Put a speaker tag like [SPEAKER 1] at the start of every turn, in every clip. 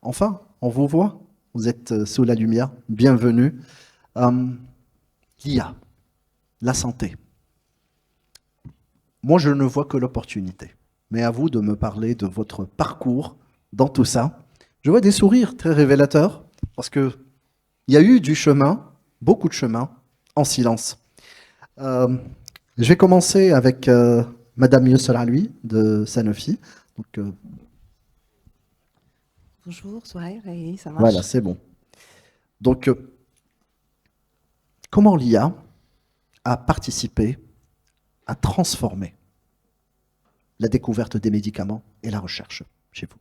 [SPEAKER 1] Enfin, on vous voit. Vous êtes sous la lumière. Bienvenue. Euh, L'IA, la santé. Moi, je ne vois que l'opportunité. Mais à vous de me parler de votre parcours dans tout ça. Je vois des sourires très révélateurs parce que il y a eu du chemin, beaucoup de chemin, en silence. Euh, je vais commencer avec Madame Youssel Aloui de Sanofi. Donc,
[SPEAKER 2] Bonjour, Souhair, et ça
[SPEAKER 1] voilà,
[SPEAKER 2] marche.
[SPEAKER 1] c'est bon. Donc, comment l'IA a participé à transformer la découverte des médicaments et la recherche chez vous?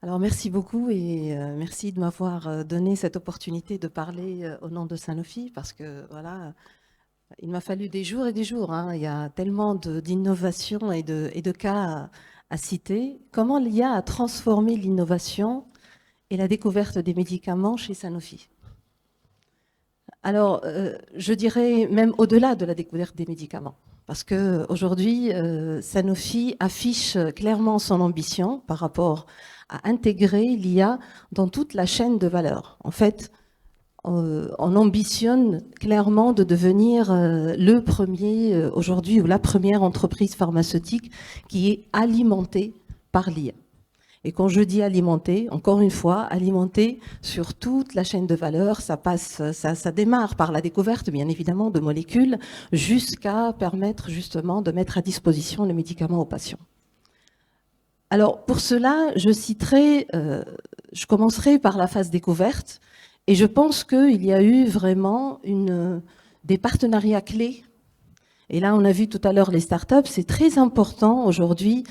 [SPEAKER 2] Alors merci beaucoup et merci de m'avoir donné cette opportunité de parler au nom de Sanofi parce que voilà, il m'a fallu des jours et des jours, hein. Il y a tellement d'innovations et de cas à citer. Comment l'IA a transformé l'innovation et la découverte des médicaments chez Sanofi? Alors, je dirais même au-delà de la découverte des médicaments. Parce qu'aujourd'hui, Sanofi affiche clairement son ambition par rapport à intégrer l'IA dans toute la chaîne de valeur. En fait, on ambitionne clairement de devenir le premier aujourd'hui ou la première entreprise pharmaceutique qui est alimentée par l'IA. Et quand je dis alimenter, encore une fois, alimenter sur toute la chaîne de valeur, ça démarre par la découverte, bien évidemment, de molécules, jusqu'à permettre justement de mettre à disposition les médicaments aux patients. Alors pour cela, je commencerai par la phase découverte, et je pense qu'il y a eu vraiment des partenariats clés. Et là, on a vu tout à l'heure les startups, c'est très important aujourd'hui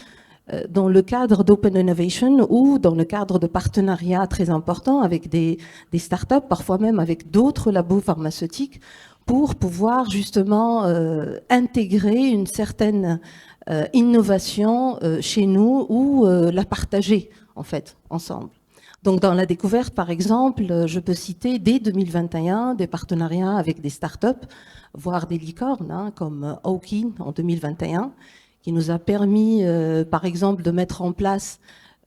[SPEAKER 2] dans le cadre d'Open Innovation ou dans le cadre de partenariats très importants avec des startups, parfois même avec d'autres labos pharmaceutiques, pour pouvoir justement intégrer une certaine innovation chez nous ou la partager en fait ensemble. Donc dans la découverte, par exemple, je peux citer dès 2021 des partenariats avec des startups, voire des licornes, hein, comme Owkin en 2021, qui nous a permis, par exemple, de mettre en place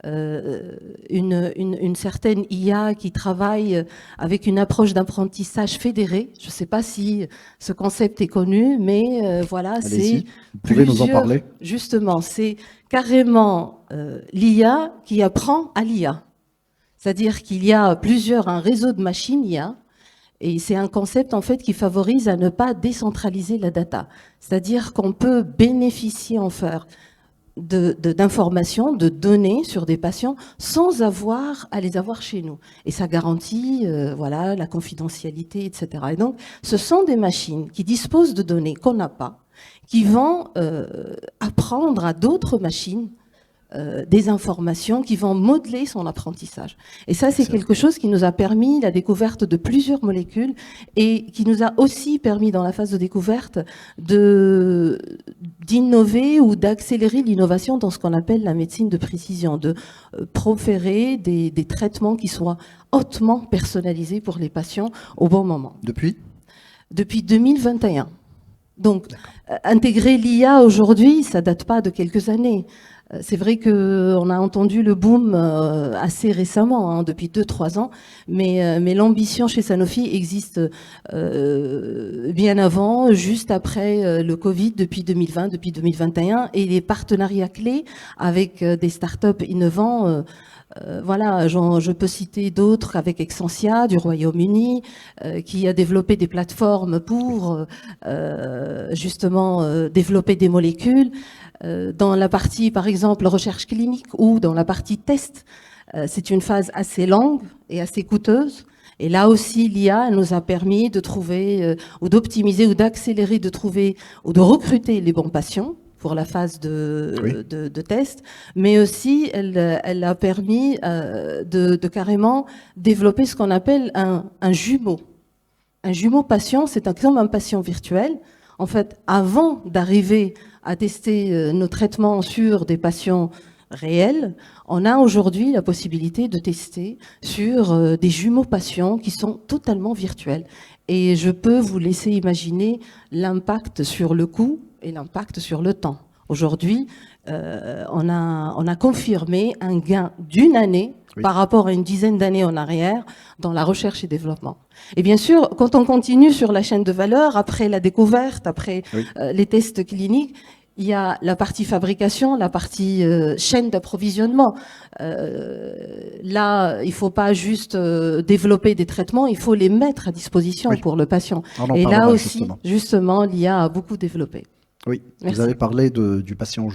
[SPEAKER 2] une certaine IA qui travaille avec une approche d'apprentissage fédéré. Je ne sais pas si ce concept est connu, mais voilà, c'est
[SPEAKER 1] Allez-y, vous pouvez nous en
[SPEAKER 2] plusieurs,
[SPEAKER 1] parler.
[SPEAKER 2] justement, c'est carrément l'IA qui apprend à l'IA. C'est-à-dire qu'il y a un réseau de machines IA, et c'est un concept en fait qui favorise à ne pas décentraliser la data. C'est-à-dire qu'on peut bénéficier en faire d'informations, de données sur des patients sans avoir à les avoir chez nous. Et ça garantit voilà, la confidentialité, etc. Et donc, ce sont des machines qui disposent de données qu'on n'a pas, qui vont apprendre à d'autres machines des informations qui vont modeler son apprentissage. Et ça, c'est
[SPEAKER 1] Excellent.
[SPEAKER 2] quelque chose qui nous a permis la découverte de plusieurs molécules et qui nous a aussi permis, dans la phase de découverte, d'innover ou d'accélérer l'innovation dans ce qu'on appelle la médecine de précision, de proférer des traitements qui soient hautement personnalisés pour les patients au bon moment. Depuis 2021. Donc, intégrer l'IA aujourd'hui, ça date pas de quelques années. C'est vrai qu'on a entendu le boom assez récemment, hein, depuis 2-3 ans, mais l'ambition chez Sanofi existe bien avant, juste après le Covid, depuis 2020, depuis 2021, et les partenariats clés avec des startups innovants. Voilà, je peux citer d'autres avec Excentia du Royaume-Uni, qui a développé des plateformes pour justement développer des molécules. Dans la partie, par exemple, recherche clinique ou dans la partie test, c'est une phase assez longue et assez coûteuse. Et là aussi, l'IA nous a permis de trouver ou d'optimiser ou d'accélérer, de trouver ou de recruter les bons patients pour la phase de test, mais aussi elle a permis de carrément développer ce qu'on appelle un jumeau. Un jumeau patient, c'est comme un patient virtuel. En fait, avant d'arriver à tester nos traitements sur des patients réels, on a aujourd'hui la possibilité de tester sur des jumeaux patients qui sont totalement virtuels. Et je peux vous laisser imaginer l'impact sur le coût et l'impact sur le temps. Aujourd'hui, on a confirmé un gain d'une année
[SPEAKER 1] Oui.
[SPEAKER 2] par rapport à une dizaine d'années en arrière dans la recherche et développement. Et bien sûr, quand on continue sur la chaîne de valeur, après la découverte, après
[SPEAKER 1] Oui.
[SPEAKER 2] les tests cliniques, il y a la partie fabrication, la partie chaîne d'approvisionnement. Là, il ne faut pas juste développer des traitements, il faut les mettre à disposition
[SPEAKER 1] Oui.
[SPEAKER 2] pour le patient.
[SPEAKER 1] On en
[SPEAKER 2] Et là
[SPEAKER 1] parlera,
[SPEAKER 2] aussi, justement, l'IA a beaucoup développé.
[SPEAKER 1] Oui,
[SPEAKER 2] Merci.
[SPEAKER 1] vous avez parlé du patient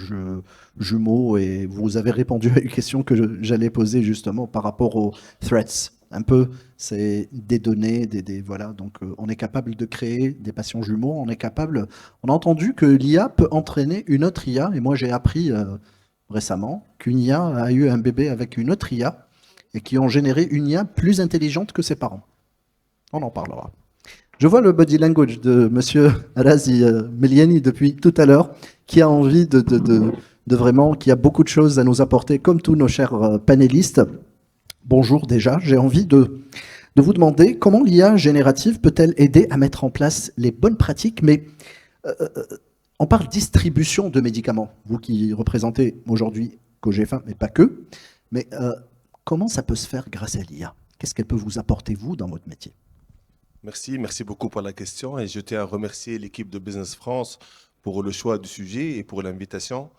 [SPEAKER 1] jumeau et vous avez répondu à une question que j'allais poser justement par rapport aux threats. Un peu, c'est des données, voilà. Donc, on est capable de créer des patients jumeaux. On a entendu que l'IA peut entraîner une autre IA. Et moi, j'ai appris récemment qu'une IA a eu un bébé avec une autre IA et qui ont généré une IA plus intelligente que ses parents. On en parlera. Je vois le body language de Monsieur Razi Meliani depuis tout à l'heure, qui a envie de vraiment, qui a beaucoup de choses à nous apporter, comme tous nos chers panélistes. Bonjour déjà, j'ai envie de vous demander comment l'IA générative peut-elle aider à mettre en place les bonnes pratiques, mais on parle distribution de médicaments, vous qui représentez aujourd'hui Cogefa, mais pas que, mais comment ça peut se faire grâce à l'IA? Qu'est-ce qu'elle peut vous apporter, vous, dans votre métier?
[SPEAKER 3] Merci beaucoup pour la question et je tiens à remercier l'équipe de Business France pour le choix du sujet et pour l'invitation.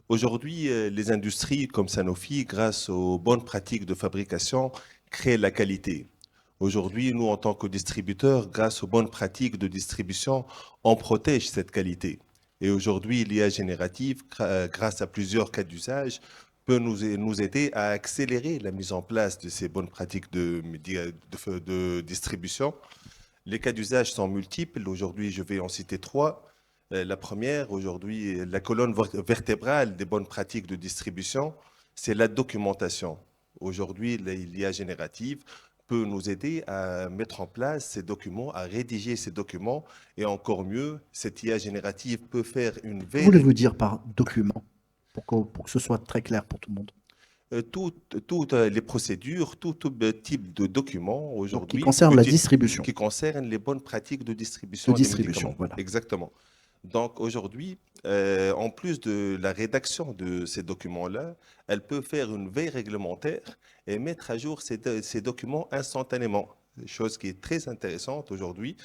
[SPEAKER 3] Aujourd'hui, les industries comme Sanofi, grâce aux bonnes pratiques de fabrication, créent la qualité. Aujourd'hui, nous, en tant que distributeurs, grâce aux bonnes pratiques de distribution, on protège cette qualité. Et aujourd'hui, l'IA générative, grâce à plusieurs cas d'usage, peut nous aider à accélérer la mise en place de ces bonnes pratiques de distribution. Les cas d'usage sont multiples. Aujourd'hui, je vais en citer 3. La première, aujourd'hui, la colonne vertébrale des bonnes pratiques de distribution, c'est la documentation. Aujourd'hui, l'IA générative peut nous aider à mettre en place ces documents, à rédiger ces documents. Et encore mieux, cette IA générative peut faire une veille.
[SPEAKER 1] Que voulez-vous dire par document, pour que ce soit très clair pour tout le monde?
[SPEAKER 3] Toutes les procédures, tout type de documents aujourd'hui.
[SPEAKER 1] Qui concernent la distribution.
[SPEAKER 3] Qui concernent les bonnes pratiques de distribution.
[SPEAKER 1] De distribution, voilà.
[SPEAKER 3] Exactement. Donc aujourd'hui, en plus de la rédaction de ces documents-là, elle peut faire une veille réglementaire et mettre à jour ces documents instantanément. Chose qui est très intéressante aujourd'hui.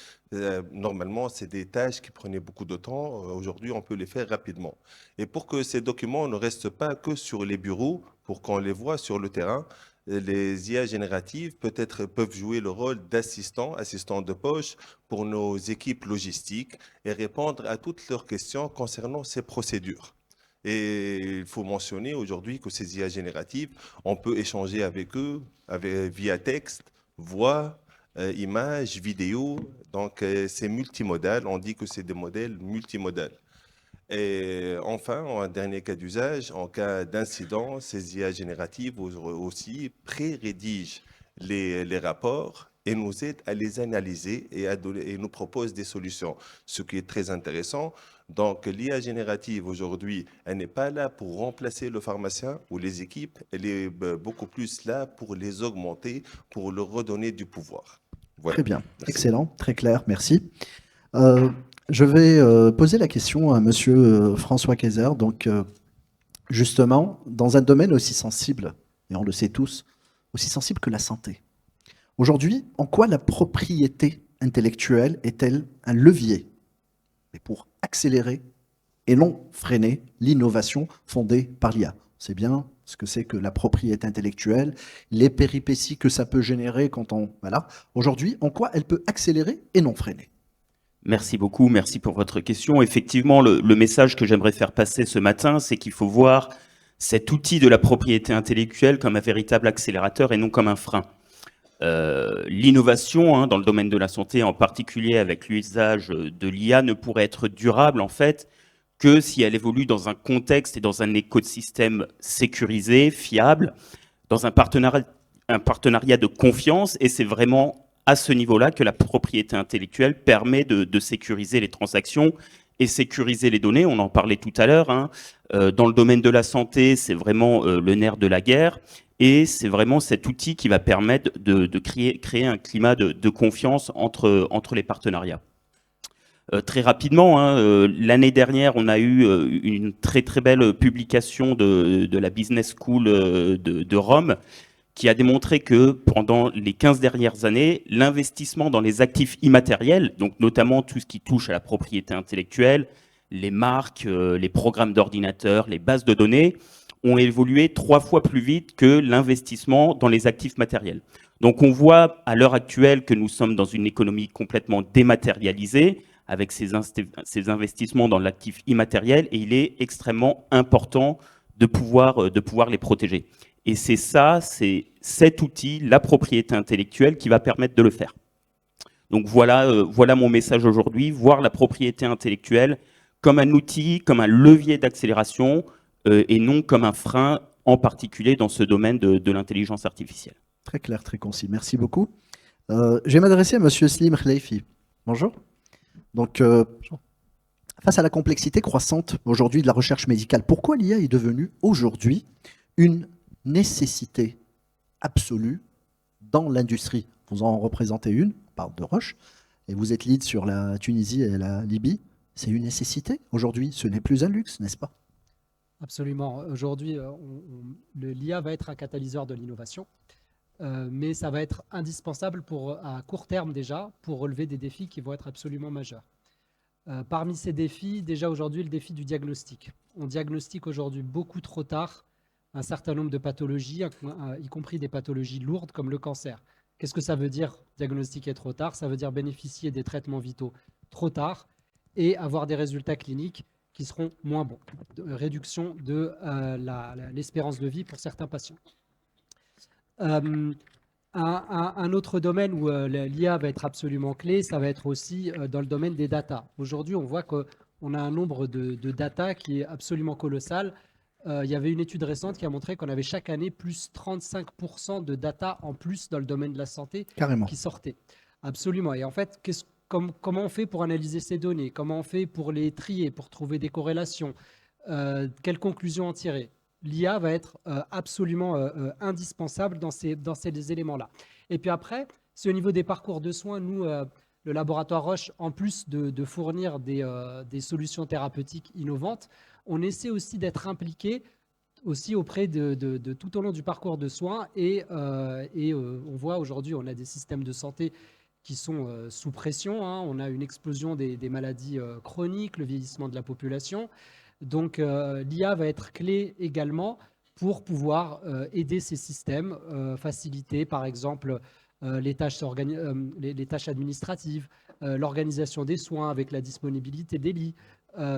[SPEAKER 3] Normalement, c'est des tâches qui prenaient beaucoup de temps. Aujourd'hui, on peut les faire rapidement. Et pour que ces documents ne restent pas que sur les bureaux, pour qu'on les voit sur le terrain, les IA génératives peuvent jouer le rôle assistants de poche pour nos équipes logistiques et répondre à toutes leurs questions concernant ces procédures. Et il faut mentionner aujourd'hui que ces IA génératives, on peut échanger avec eux via texte, voix, images, vidéos. Donc, c'est multimodal. On dit que c'est des modèles multimodaux. Et enfin, en dernier cas d'usage, en cas d'incident, ces IA génératives aussi pré-rédigent les rapports et nous aident à les analyser et nous proposent des solutions, ce qui est très intéressant. Donc, l'IA générative aujourd'hui, elle n'est pas là pour remplacer le pharmacien ou les équipes, elle est beaucoup plus là pour les augmenter, pour leur redonner du pouvoir. Voilà.
[SPEAKER 1] Très bien, merci. Excellent, très clair, merci. Je vais poser la question à Monsieur François Kayser. Donc, justement, dans un domaine aussi sensible, et on le sait tous, aussi sensible que la santé. Aujourd'hui, en quoi la propriété intellectuelle est-elle un levier pour accélérer et non freiner l'innovation fondée par l'IA? C'est bien ce que c'est que la propriété intellectuelle, les péripéties que ça peut générer quand on... Voilà. Aujourd'hui, en quoi elle peut accélérer et non freiner?
[SPEAKER 4] Merci beaucoup, merci pour votre question. Effectivement, le message que j'aimerais faire passer ce matin, c'est qu'il faut voir cet outil de la propriété intellectuelle comme un véritable accélérateur et non comme un frein. L'innovation dans le domaine de la santé, en particulier avec l'usage de l'IA, ne pourrait être durable en fait que si elle évolue dans un contexte et dans un écosystème sécurisé, fiable, dans un partenariat de confiance, et c'est vraiment à ce niveau-là que la propriété intellectuelle permet de sécuriser les transactions et sécuriser les données. On en parlait tout à l'heure. Dans le domaine de la santé, c'est vraiment le nerf de la guerre. Et c'est vraiment cet outil qui va permettre de créer un climat de confiance entre les partenariats. Très rapidement, l'année dernière, on a eu une très très belle publication de la Business School de Rome, qui a démontré que pendant les 15 dernières années, l'investissement dans les actifs immatériels, donc notamment tout ce qui touche à la propriété intellectuelle, les marques, les programmes d'ordinateur, les bases de données, ont évolué 3 fois plus vite que l'investissement dans les actifs matériels. Donc on voit à l'heure actuelle que nous sommes dans une économie complètement dématérialisée, avec ces investissements dans l'actif immatériel, et il est extrêmement important de pouvoir les protéger. Et c'est cet outil, la propriété intellectuelle, qui va permettre de le faire. Donc voilà mon message aujourd'hui, voir la propriété intellectuelle comme un outil, comme un levier d'accélération, et non comme un frein, en particulier dans ce domaine de l'intelligence artificielle.
[SPEAKER 1] Très clair, très concis. Merci beaucoup. Je vais m'adresser à Monsieur Slim Khleifi. Bonjour. Donc, face à la complexité croissante aujourd'hui de la recherche médicale, pourquoi l'IA est devenue aujourd'hui une nécessité absolue dans l'industrie? Vous en représentez une, on parle de Roche, et vous êtes lead sur la Tunisie et la Libye. C'est une nécessité aujourd'hui, ce n'est plus un luxe, n'est-ce pas?
[SPEAKER 5] Absolument. Aujourd'hui, l'IA va être un catalyseur de l'innovation, mais ça va être indispensable à court terme déjà pour relever des défis qui vont être absolument majeurs. Parmi ces défis, déjà aujourd'hui, le défi du diagnostic. On diagnostique aujourd'hui beaucoup trop tard un certain nombre de pathologies, y compris des pathologies lourdes comme le cancer. Qu'est-ce que ça veut dire diagnostiquer trop tard? Ça veut dire bénéficier des traitements vitaux trop tard et avoir des résultats cliniques qui seront moins bons. Réduction de l'espérance de vie pour certains patients. Un autre domaine où l'IA va être absolument clé, ça va être aussi dans le domaine des data. Aujourd'hui, on voit qu'on a un nombre de data qui est absolument colossal. Il y avait une étude récente qui a montré qu'on avait chaque année plus 35% de data en plus dans le domaine de la santé qui sortait. Absolument. Et en fait, comment on fait pour analyser ces données? Comment on fait pour les trier, pour trouver des corrélations? Quelles conclusions en tirer? L'IA va être absolument indispensable dans ces éléments-là. Et puis après, c'est au niveau des parcours de soins. Nous, le laboratoire Roche, en plus de fournir des solutions thérapeutiques innovantes, on essaie aussi d'être impliqué aussi auprès de tout au long du parcours de soins. Et on voit aujourd'hui, on a des systèmes de santé qui sont sous pression. On a une explosion des maladies chroniques, le vieillissement de la population. Donc l'IA va être clé également pour pouvoir aider ces systèmes, faciliter par exemple les tâches administratives, l'organisation des soins avec la disponibilité des lits.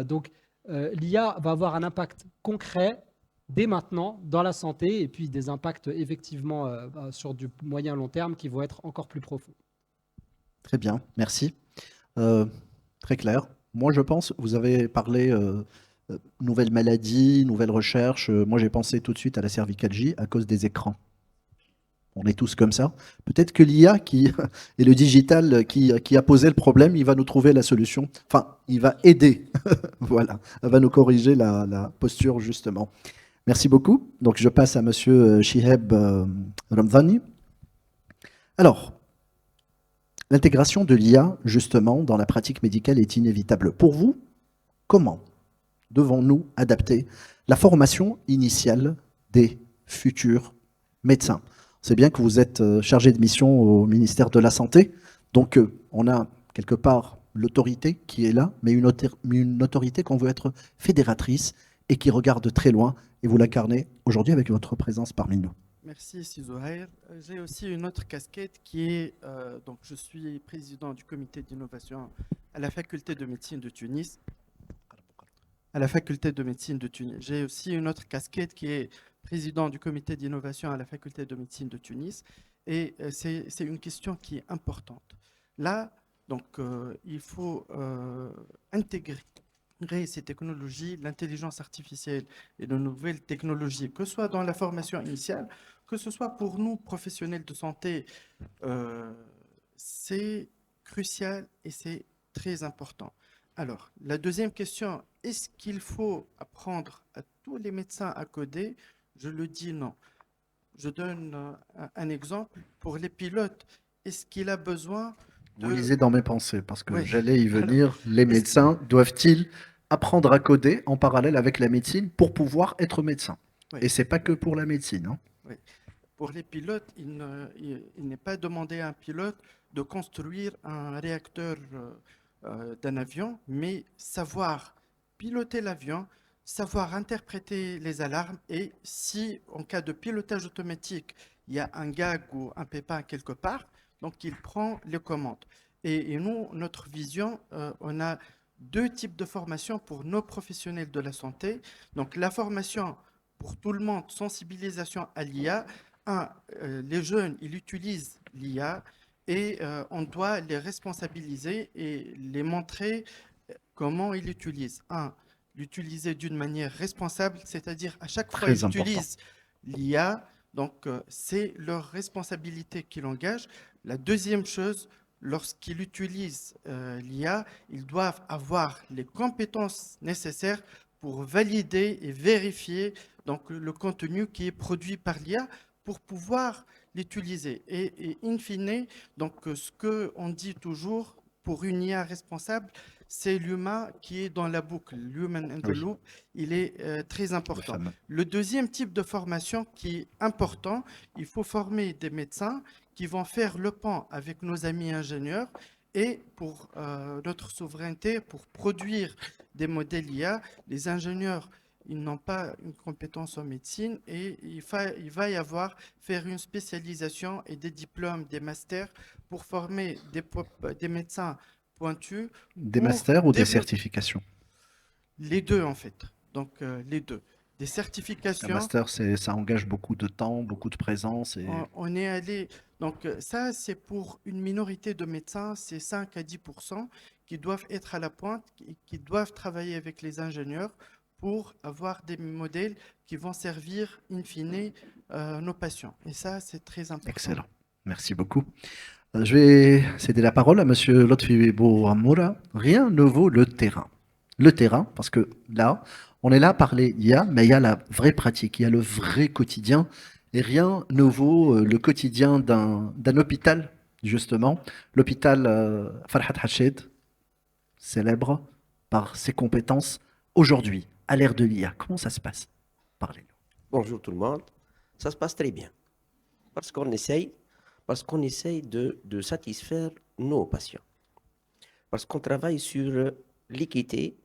[SPEAKER 5] Donc l'IA va avoir un impact concret dès maintenant dans la santé et puis des impacts effectivement sur du moyen long terme qui vont être encore plus profonds.
[SPEAKER 1] Très bien, merci. Très clair. Moi, je pense, vous avez parlé nouvelles maladies, nouvelles recherches. Moi, j'ai pensé tout de suite à la cervicalgie à cause des écrans. On est tous comme ça. Peut-être que l'IA et le digital qui a posé le problème, il va nous trouver la solution. Enfin, il va aider. Voilà, il va nous corriger la posture, justement. Merci beaucoup. Donc, je passe à Monsieur Shihab Ramdhani. Alors, l'intégration de l'IA, justement, dans la pratique médicale est inévitable. Pour vous, comment devons-nous adapter la formation initiale des futurs médecins? C'est bien que vous êtes chargé de mission au ministère de la Santé, donc on a quelque part l'autorité qui est là, mais une autorité qu'on veut être fédératrice et qui regarde très loin, et vous l'incarnez aujourd'hui avec votre présence parmi nous.
[SPEAKER 6] Merci Zouhair. J'ai aussi une autre casquette qui est, donc je suis président du comité d'innovation à la faculté de médecine de Tunis. J'ai aussi une autre casquette qui est président du comité d'innovation à la faculté de médecine de Tunis. Et c'est une question qui est importante. Là, donc, il faut intégrer ces technologies, l'intelligence artificielle et de nouvelles technologies, que ce soit dans la formation initiale, que ce soit pour nous, professionnels de santé, c'est crucial et c'est très important. Alors, la deuxième question, est-ce qu'il faut apprendre à tous les médecins à coder? Je le dis non. Je donne un exemple. Pour les pilotes, est-ce qu'il a besoin de...
[SPEAKER 1] Vous lisez dans mes pensées, parce que oui, j'allais y venir. Alors, les médecins doivent-ils apprendre à coder en parallèle avec la médecine pour pouvoir être médecin? Oui. Et ce n'est pas que pour la médecine. Hein.
[SPEAKER 6] Oui. pour les pilotes, il n'est pas demandé à un pilote de construire un réacteur d'un avion, mais savoir piloter l'avion, savoir interpréter les alarmes et si, en cas de pilotage automatique, il y a un gag ou un pépin quelque part, donc il prend les commandes. Et nous, notre vision, on a deux types de formation pour nos professionnels de la santé. Donc la formation pour tout le monde, sensibilisation à l'IA. Les jeunes, ils utilisent l'IA et on doit les responsabiliser et les montrer comment ils l'utilisent. L'utiliser d'une manière responsable, c'est-à-dire à chaque fois qu'ils utilisent l'IA, donc c'est leur responsabilité qui l'engage. La deuxième chose, lorsqu'ils utilisent l'IA, ils doivent avoir les compétences nécessaires pour valider et vérifier donc, le contenu qui est produit par l'IA pour pouvoir l'utiliser. Et in fine, donc, ce qu'on dit toujours, pour une IA responsable, c'est l'humain qui est dans la boucle. L'human in the loop, il est très important. Le deuxième type de formation qui est important, il faut former des médecins qui vont faire le pont avec nos amis ingénieurs et pour notre souveraineté, pour produire des modèles IA, les ingénieurs, ils n'ont pas une compétence en médecine et il va y avoir faire une spécialisation et des diplômes, des masters pour former des médecins pointus.
[SPEAKER 1] Des masters ou des certifications?
[SPEAKER 6] Les deux en fait, donc les deux. Des certifications.
[SPEAKER 1] Un master, ça engage beaucoup de temps, beaucoup de présence. Et...
[SPEAKER 6] On est allé, donc ça c'est pour une minorité de médecins, c'est 5 à 10% qui doivent être à la pointe, qui doivent travailler avec les ingénieurs pour avoir des modèles qui vont servir in fine nos patients. Et ça, c'est très important.
[SPEAKER 1] Excellent. Merci beaucoup. Je vais céder la parole à M. Lotfi Bouhamoura. Rien ne vaut le terrain. Le terrain, parce que là, on est là à parler IA, mais il y a la vraie pratique, il y a le vrai quotidien. Et rien ne vaut le quotidien d'un hôpital, justement. L'hôpital Farhat Hached, célèbre par ses compétences aujourd'hui, à l'ère de l'IA. Comment ça se passe? Parlez-nous.
[SPEAKER 7] Bonjour tout le monde. Ça se passe très bien. Parce qu'on essaye de satisfaire nos patients. Parce qu'on travaille sur l'équité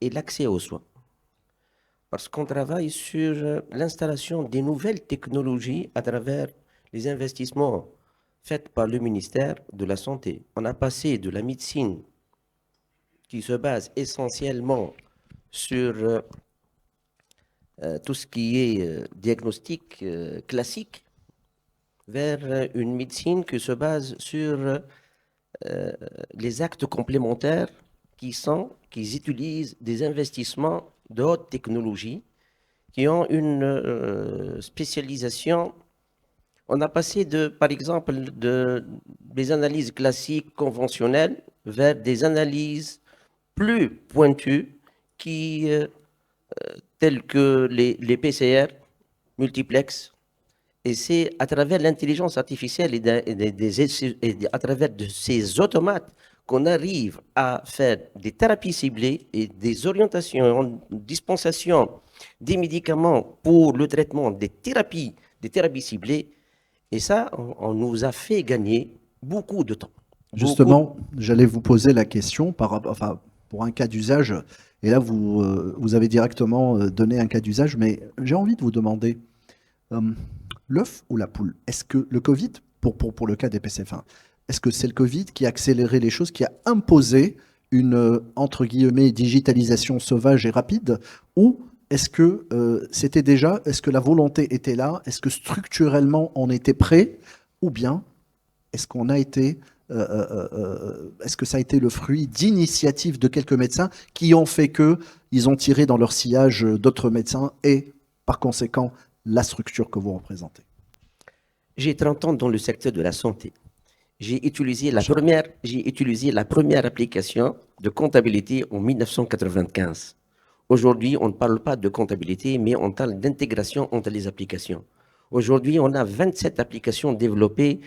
[SPEAKER 7] et l'accès aux soins. Parce qu'on travaille sur l'installation des nouvelles technologies à travers les investissements faits par le ministère de la Santé. On a passé de la médecine qui se base essentiellement sur tout ce qui est diagnostic classique vers une médecine qui se base sur les actes complémentaires qui utilisent des investissements de haute technologie, qui ont une spécialisation. On a passé par exemple, des analyses classiques conventionnelles vers des analyses plus pointues telles que les PCR, multiplex. Et c'est à travers l'intelligence artificielle et à travers de ces automates qu'on arrive à faire des thérapies ciblées et des orientations, dispensation des médicaments pour le traitement des thérapies ciblées. Et ça, on nous a fait gagner beaucoup de temps.
[SPEAKER 1] Justement, j'allais vous poser la question pour un cas d'usage. Et là, vous avez directement donné un cas d'usage, mais j'ai envie de vous demander, l'œuf ou la poule? Est-ce que le Covid, pour le cas des PCF1, est-ce que c'est le Covid qui a accéléré les choses, qui a imposé une, entre guillemets, digitalisation sauvage et rapide? Ou est-ce que est-ce que la volonté était là? Est-ce que structurellement on était prêt? Ou bien est-ce qu'on a été... est-ce que ça a été le fruit d'initiatives de quelques médecins qui ont fait qu'ils ont tiré dans leur sillage d'autres médecins et, par conséquent, la structure que vous représentez?
[SPEAKER 7] J'ai 30 ans dans le secteur de la santé. J'ai utilisé la première application de comptabilité en 1995. Aujourd'hui, on ne parle pas de comptabilité, mais on parle d'intégration entre les applications. Aujourd'hui, on a 27 applications développées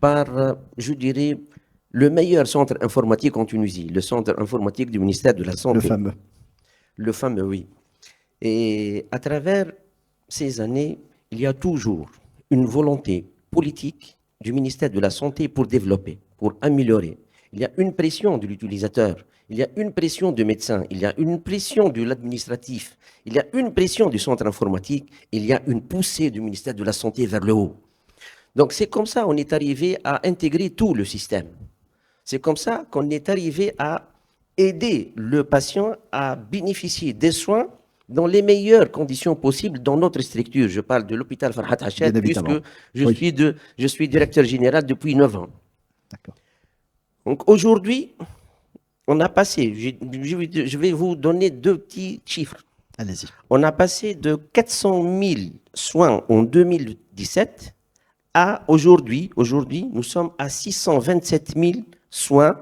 [SPEAKER 7] par, je dirais, le meilleur centre informatique en Tunisie, le centre informatique du ministère de la Santé.
[SPEAKER 1] Le fameux.
[SPEAKER 7] Le fameux, oui. Et à travers ces années, il y a toujours une volonté politique du ministère de la Santé pour développer, pour améliorer. Il y a une pression de l'utilisateur, il y a une pression du médecin, il y a une pression de l'administratif, il y a une pression du centre informatique, il y a une poussée du ministère de la Santé vers le haut. Donc c'est comme ça qu'on est arrivé à intégrer tout le système. C'est comme ça qu'on est arrivé à aider le patient à bénéficier des soins dans les meilleures conditions possibles dans notre structure. Je parle de l'hôpital Farhat Hachet, puisque je suis directeur général depuis 9 ans.
[SPEAKER 1] D'accord.
[SPEAKER 7] Donc aujourd'hui, on a passé, je vais vous donner 2 petits chiffres.
[SPEAKER 1] Allez-y.
[SPEAKER 7] On a passé de 400 000 soins en 2017 à aujourd'hui, nous sommes à 627 000 soins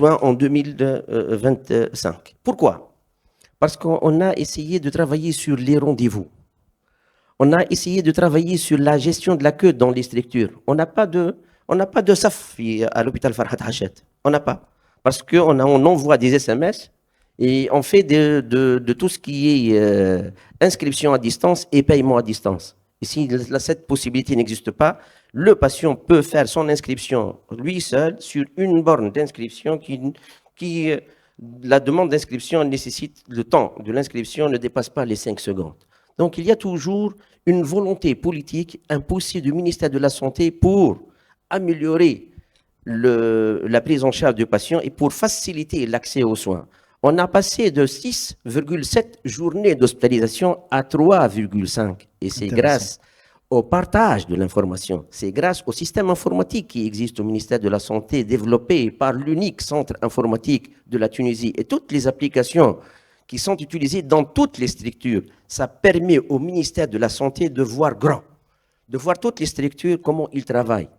[SPEAKER 7] en 2025. Pourquoi? Parce qu'on a essayé de travailler sur les rendez-vous. On a essayé de travailler sur la gestion de la queue dans les structures. On n'a pas de SAF à l'hôpital Farhat Hachet. On n'a pas. Parce qu'on envoie des SMS et on fait de tout ce qui est inscription à distance et paiement à distance. Et si cette possibilité n'existe pas, le patient peut faire son inscription lui seul sur une borne d'inscription qui la demande d'inscription nécessite, le temps de l'inscription ne dépasse pas les 5 secondes. Donc il y a toujours une volonté politique imposée du ministère de la Santé pour améliorer la prise en charge du patient et pour faciliter l'accès aux soins. On a passé de 6,7 journées d'hospitalisation à 3,5. Et c'est grâce au partage de l'information, c'est grâce au système informatique qui existe au ministère de la Santé, développé par l'unique centre informatique de la Tunisie et toutes les applications qui sont utilisées dans toutes les structures. Ça permet au ministère de la Santé de voir grand, de voir toutes les structures, comment ils travaillent,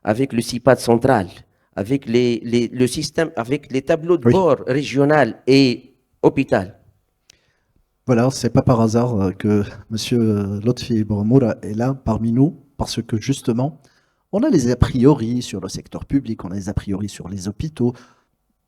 [SPEAKER 7] avec le CIPAD central, avec le système, avec les tableaux de bord régional et hôpital.
[SPEAKER 1] Voilà, c'est pas par hasard que M. Lotfi Bouramoura est là parmi nous, parce que justement, on a les a priori sur le secteur public, on a les a priori sur les hôpitaux.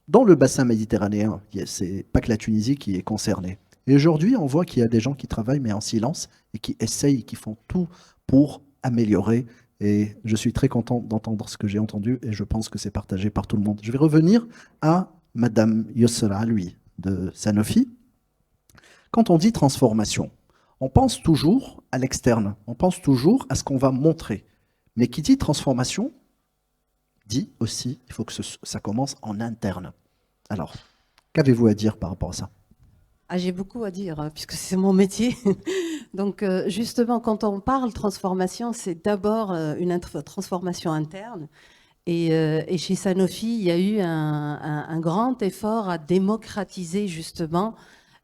[SPEAKER 1] Dans le bassin méditerranéen, c'est pas que la Tunisie qui est concernée. Et aujourd'hui, on voit qu'il y a des gens qui travaillent, mais en silence, et qui essayent, qui font tout pour améliorer. Et je suis très content d'entendre ce que j'ai entendu, et je pense que c'est partagé par tout le monde. Je vais revenir à Madame Yossera, lui, de Sanofi. Quand on dit transformation, on pense toujours à l'externe, on pense toujours à ce qu'on va montrer. Mais qui dit transformation, dit aussi qu'il faut que ça commence en interne. Alors, qu'avez-vous à dire par rapport à ça?
[SPEAKER 2] J'ai beaucoup à dire, puisque c'est mon métier. Donc, justement, quand on parle transformation, c'est d'abord une transformation interne. Et chez Sanofi, il y a eu un grand effort à démocratiser justement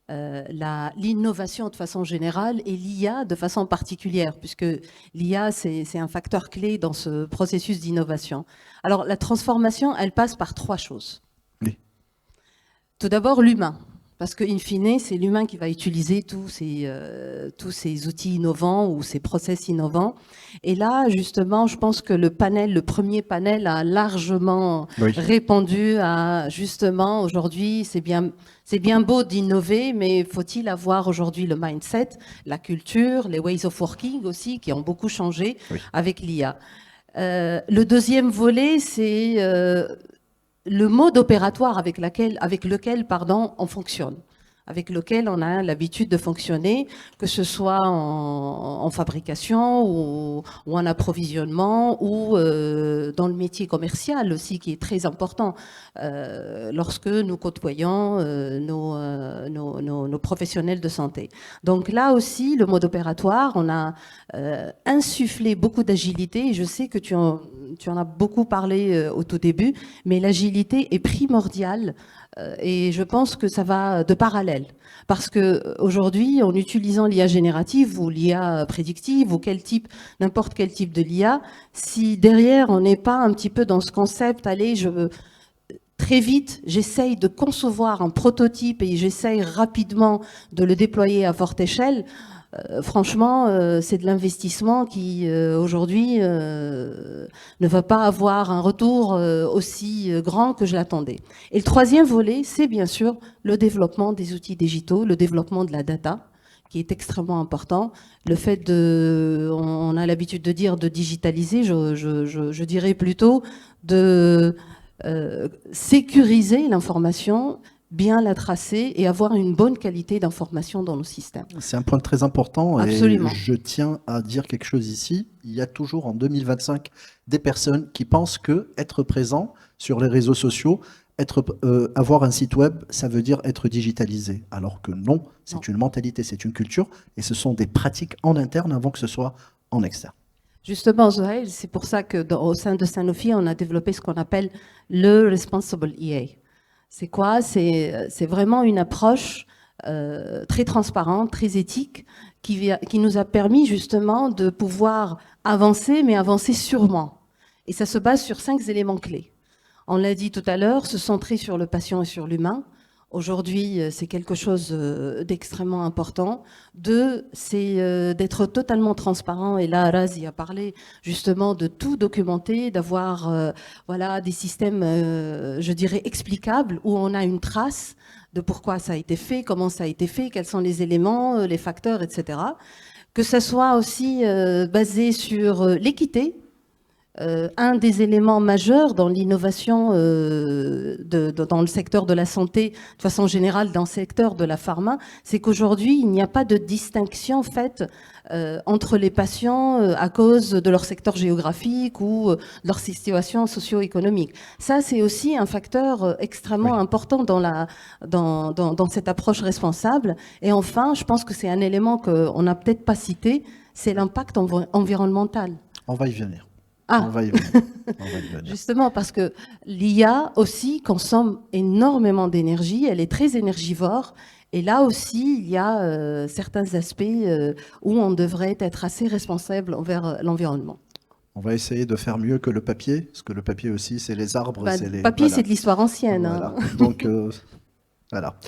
[SPEAKER 2] l'innovation de façon générale et l'IA de façon particulière, puisque l'IA, c'est un facteur clé dans ce processus d'innovation. Alors, la transformation, elle passe par 3 choses.
[SPEAKER 1] Oui.
[SPEAKER 2] Tout d'abord, l'humain. Parce qu'in fine, c'est l'humain qui va utiliser tous ces outils innovants ou ces process innovants. Et là, justement, je pense que le premier panel a largement répondu à, justement, aujourd'hui, c'est bien beau d'innover, mais faut-il avoir aujourd'hui le mindset, la culture, les ways of working aussi, qui ont beaucoup changé avec l'IA. Le deuxième volet, c'est le mode opératoire avec lequel on fonctionne, avec lequel on a l'habitude de fonctionner, que ce soit en fabrication ou en approvisionnement ou dans le métier commercial aussi, qui est très important lorsque nous côtoyons nos professionnels de santé. Donc là aussi, le mode opératoire, on a insufflé beaucoup d'agilité, et je sais que tu en as beaucoup parlé au tout début, mais l'agilité est primordiale et je pense que ça va de parallèle. Parce qu'aujourd'hui, en utilisant l'IA générative ou l'IA prédictive ou n'importe quel type de l'IA, si derrière on n'est pas un petit peu dans ce concept, très vite, j'essaye de concevoir un prototype et j'essaye rapidement de le déployer à forte échelle, franchement, c'est de l'investissement qui, aujourd'hui, ne va pas avoir un retour aussi grand que je l'attendais. Et le troisième volet, c'est bien sûr le développement des outils digitaux, le développement de la data, qui est extrêmement important. Le fait on a l'habitude de dire de digitaliser, je dirais plutôt de sécuriser l'information, bien la tracer et avoir une bonne qualité d'information dans nos systèmes.
[SPEAKER 1] C'est un point très important.
[SPEAKER 2] Absolument.
[SPEAKER 1] Et je tiens à dire quelque chose ici. Il y a toujours en 2025 des personnes qui pensent que être présent sur les réseaux sociaux, avoir un site web, ça veut dire être digitalisé. Alors que non, c'est une mentalité, c'est une culture et ce sont des pratiques en interne avant que ce soit en externe.
[SPEAKER 2] Justement, Zohaïl, c'est pour ça que au sein de Sanofi, on a développé ce qu'on appelle le Responsible EA. C'est quoi? C'est vraiment une approche très transparente, très éthique, qui nous a permis justement de pouvoir avancer, mais avancer sûrement. Et ça se base sur 5 éléments clés. On l'a dit tout à l'heure, se centrer sur le patient et sur l'humain. Aujourd'hui, c'est quelque chose d'extrêmement important. 2, c'est d'être totalement transparent. Et là, Razi a parlé justement de tout documenter, d'avoir voilà, des systèmes, je dirais, explicables, où on a une trace de pourquoi ça a été fait, comment ça a été fait, quels sont les éléments, les facteurs, etc. Que ça soit aussi basé sur l'équité. Un des éléments majeurs dans l'innovation dans le secteur de la santé, de façon générale dans le secteur de la pharma, c'est qu'aujourd'hui, il n'y a pas de distinction faite entre les patients à cause de leur secteur géographique ou de leur situation socio-économique. Ça, c'est aussi un facteur extrêmement important dans cette approche responsable. Et enfin, je pense que c'est un élément qu'on n'a peut-être pas cité, c'est l'impact environnemental.
[SPEAKER 1] On va y venir.
[SPEAKER 2] Ah.
[SPEAKER 1] On va y venir.
[SPEAKER 2] Justement, parce que l'IA aussi consomme énormément d'énergie, elle est très énergivore, et là aussi, il y a certains aspects où on devrait être assez responsable envers l'environnement.
[SPEAKER 1] On va essayer de faire mieux que le papier, parce que le papier aussi, c'est les arbres.
[SPEAKER 2] Le papier, c'est de l'histoire ancienne.
[SPEAKER 1] Voilà.
[SPEAKER 2] Hein.
[SPEAKER 1] Donc, voilà.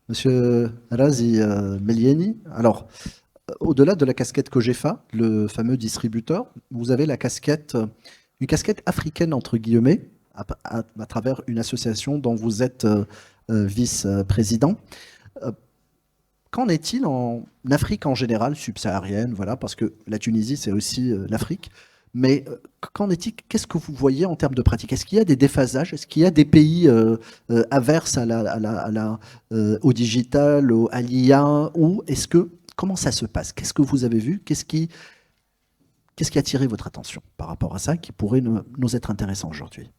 [SPEAKER 1] Monsieur Razi Melieni, alors, au-delà de la casquette Cogefa, le fameux distributeur, vous avez la casquette, une casquette africaine, entre guillemets, à travers une association dont vous êtes vice-président. Qu'en est-il en Afrique en général, subsaharienne, voilà, parce que la Tunisie, c'est aussi l'Afrique. Mais qu'en est-il? Qu'est-ce que vous voyez en termes de pratique? Est-ce qu'il y a des déphasages? Est-ce qu'il y a des pays averses au digital, à l'IA? Ou est-ce que comment ça se passe? Qu'est-ce que vous avez vu? Qu'est-ce qui a attiré votre attention par rapport à ça qui pourrait nous être intéressant aujourd'hui?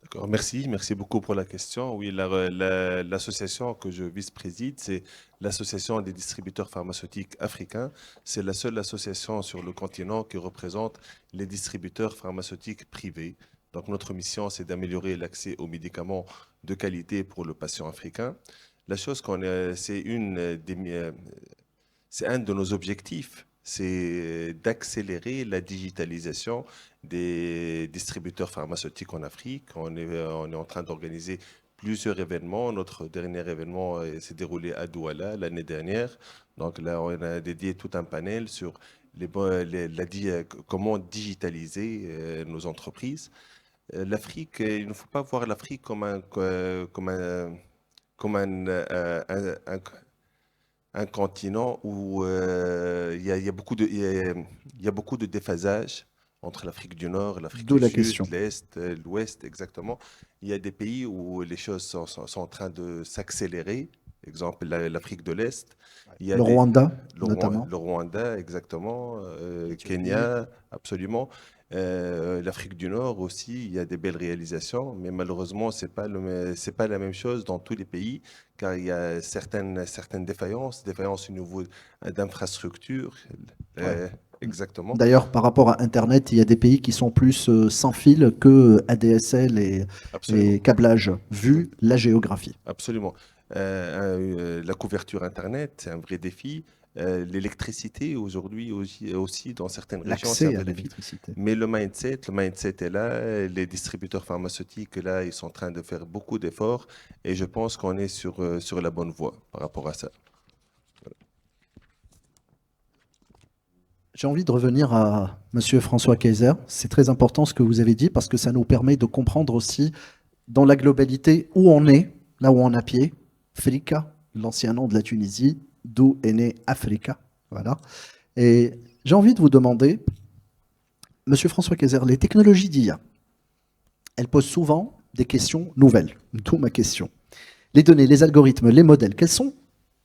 [SPEAKER 3] D'accord, merci beaucoup pour la question. Oui, l'association que je vice-préside, c'est l'Association des distributeurs pharmaceutiques africains. C'est la seule association sur le continent qui représente les distributeurs pharmaceutiques privés. Donc notre mission, c'est d'améliorer l'accès aux médicaments de qualité pour le patient africain. La chose c'est un de nos objectifs, c'est d'accélérer la digitalisation des distributeurs pharmaceutiques en Afrique. On est en train d'organiser plusieurs événements. Notre dernier événement s'est déroulé à Douala l'année dernière. Donc là, on a dédié tout un panel sur comment digitaliser nos entreprises. L'Afrique, il ne faut pas voir l'Afrique comme un continent où il y a beaucoup de déphasage entre l'Afrique du Nord, l'Afrique du Sud, l'Est, l'Ouest, exactement. Il y a des pays où les choses sont en train de s'accélérer, exemple l'Afrique de l'Est.
[SPEAKER 1] Le Rwanda, notamment.
[SPEAKER 3] Le Rwanda, exactement. Kenya, absolument. L'Afrique du Nord aussi, il y a des belles réalisations, mais malheureusement, c'est pas la même chose dans tous les pays, car il y a certaines défaillances au niveau d'infrastructures. Exactement.
[SPEAKER 1] D'ailleurs, par rapport à Internet, il y a des pays qui sont plus sans fil que ADSL et câblage, vu la géographie.
[SPEAKER 3] Absolument. La couverture Internet, c'est un vrai défi. L'électricité aujourd'hui aussi dans certaines régions, c'est un vrai défi. Mais le mindset est là. Les distributeurs pharmaceutiques là, ils sont en train de faire beaucoup d'efforts et je pense qu'on est sur la bonne voie par rapport à ça. Voilà.
[SPEAKER 1] J'ai envie de revenir à Monsieur François Kayser. C'est très important ce que vous avez dit parce que ça nous permet de comprendre aussi dans la globalité où on est, là où on a pied. Frika, l'ancien nom de la Tunisie, d'où est né Africa. Voilà. Et j'ai envie de vous demander, Monsieur François Kayser, les technologies d'IA, elles posent souvent des questions nouvelles, d'où ma question. Les données, les algorithmes, les modèles, quels sont,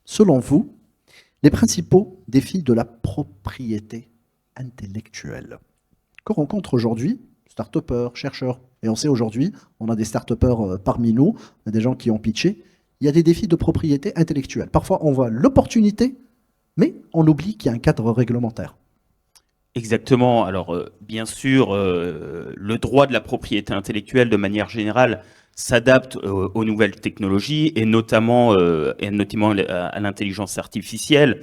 [SPEAKER 1] selon vous, les principaux défis de la propriété intellectuelle que rencontrent aujourd'hui start-upers, chercheurs? Et on sait aujourd'hui, on a des start-upers parmi nous, on a des gens qui ont pitché, il y a des défis de propriété intellectuelle. Parfois, on voit l'opportunité, mais on oublie qu'il y a un cadre réglementaire.
[SPEAKER 4] Exactement. Alors, bien sûr, le droit de la propriété intellectuelle, de manière générale, s'adapte aux nouvelles technologies et notamment à l'intelligence artificielle.